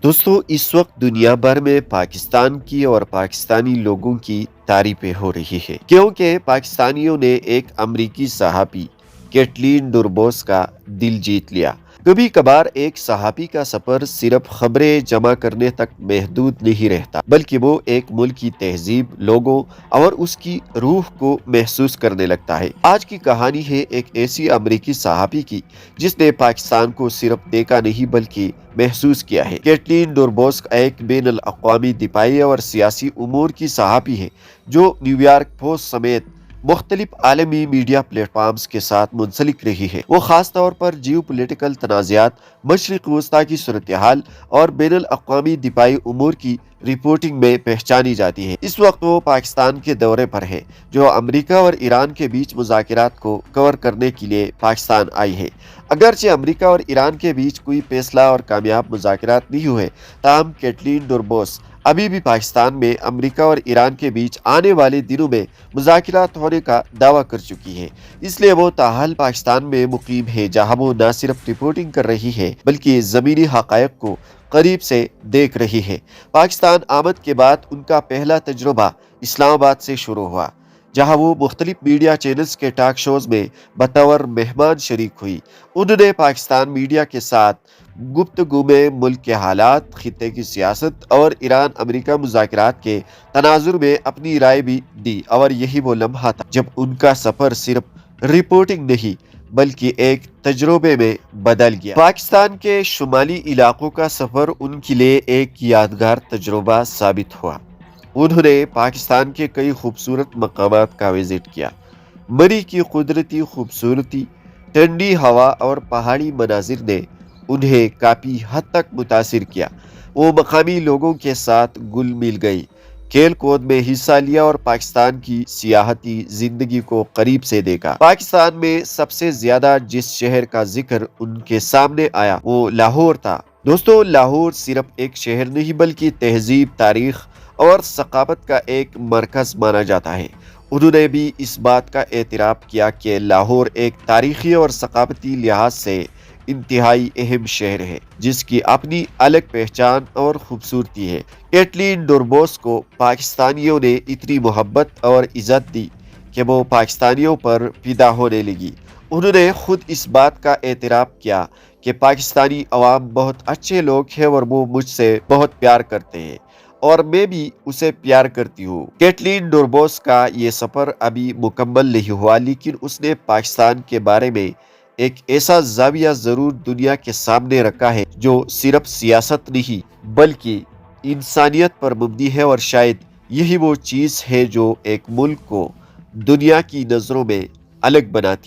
दोस्तों, इस वक्त दुनिया भर में पाकिस्तान की और पाकिस्तानी लोगों की तारीफें हो रही है क्योंकि पाकिस्तानियों ने एक अमरीकी सहाबी कैटलीन डुरबोस का दिल जीत लिया। कभी कभार एक सहाबी का सफर सिर्फ खबरें जमा करने तक महदूद नहीं रहता, बल्कि वो एक मुल्क की तहजीब, लोगों और उसकी रूह को महसूस करने लगता है। आज की कहानी है एक ऐसी अमरीकी सहाबी की जिसने पाकिस्तान को सिर्फ देखा नहीं बल्कि महसूस किया है। कैटलीन डुरबोस एक बैनुल अक़वामी दिफाई और सियासी उमूर की सहाबी है जो न्यूयॉर्क पोस्ट समेत मुख्तलिफ आलमी मीडिया प्लेटफॉर्म्स के साथ मुंसलिक रही है। वो खास तौर पर जियो पोलिटिकल तनाज़ात, मशरिक़ वस्ता की सूरत हाल और बैनुल अक़वामी दिफाई उमूर की रिपोर्टिंग में पहचानी जाती है। इस वक्त वो पाकिस्तान के दौरे पर है, जो अमेरिका और ईरान के बीच मुज़ाकरात को कवर करने के लिए पाकिस्तान आई है। अगरचे अमेरिका और ईरान के बीच कोई फैसला और कामयाब मुज़ाकरात नहीं हुए, ताहम कैटलीन डुरबोस अभी भी पाकिस्तान में अमेरिका और ईरान के बीच आने वाले दिनों में मुज़ाकरात होने का दावा कर चुकी है। इसलिए वो ताहाल पाकिस्तान में मुकीम है, जहां वो न सिर्फ रिपोर्टिंग कर रही है बल्कि ज़मीनी हक़ायक़ को करीब से देख रही है। पाकिस्तान आमद के बाद उनका पहला तजुर्बा इस्लामाबाद से शुरू हुआ, जहां वो मुख्तलिफ मीडिया चैनल्स के टॉक शोज़ में बतौर मेहमान शरीक हुई। उन्होंने पाकिस्तान मीडिया के साथ गुफ्तगू में मुल्क के हालात, खित्ते की सियासत और ईरान अमेरिका मुज़ाकरात के तनाजुर में अपनी राय भी दी, और यही वो लम्हा था जब उनका सफ़र सिर्फ रिपोर्टिंग नहीं बल्कि एक तजुर्बे में बदल गया। पाकिस्तान के शुमाली इलाकों का सफ़र उनके लिए एक यादगार तजुर्बा साबित हुआ। उन्होंने पाकिस्तान के कई खूबसूरत मकामात का विजिट किया। मरी की कुदरती खूबसूरती, ठंडी हवा और पहाड़ी मनाजिर ने उन्हें काफ़ी हद तक मुतासिर किया। वो मकामी लोगों के साथ घुल मिल गई, खेल कूद में हिस्सा लिया और पाकिस्तान की सियाहती जिंदगी को करीब से देखा। पाकिस्तान में सबसे ज्यादा जिस शहर का जिक्र उनके सामने आया वो लाहौर था। दोस्तों, लाहौर सिर्फ एक शहर नहीं बल्कि तहजीब, तारीख और सकाफत का एक मरकज माना जाता है। उन्होंने भी इस बात का एतराफ़ किया कि लाहौर एक तारीखी और सकाफती लिहाज से इंतहाई अहम शहर है, जिसकी अपनी अलग पहचान और खूबसूरती है। कैटलीन डुरबोस को पाकिस्तानियों ने इतनी मोहब्बत और इज़्ज़त दी कि वो पाकिस्तानियों पर फिदा होने लगी। उन्होंने खुद इस बात का एतराफ़ किया कि पाकिस्तानी अवाम बहुत अच्छे लोग हैं और वो मुझसे बहुत प्यार करते हैं और मैं भी उसे प्यार करती हूँ। कैटलीन डुरबोस का ये सफ़र अभी मुकम्मल नहीं हुआ, लेकिन उसने पाकिस्तान के बारे में एक ऐसा ज़ाविया ज़रूर दुनिया के सामने रखा है जो सिर्फ सियासत नहीं बल्कि इंसानियत पर मबनी है, और शायद यही वो चीज़ है जो एक मुल्क को दुनिया की नज़रों में अलग बनाती है।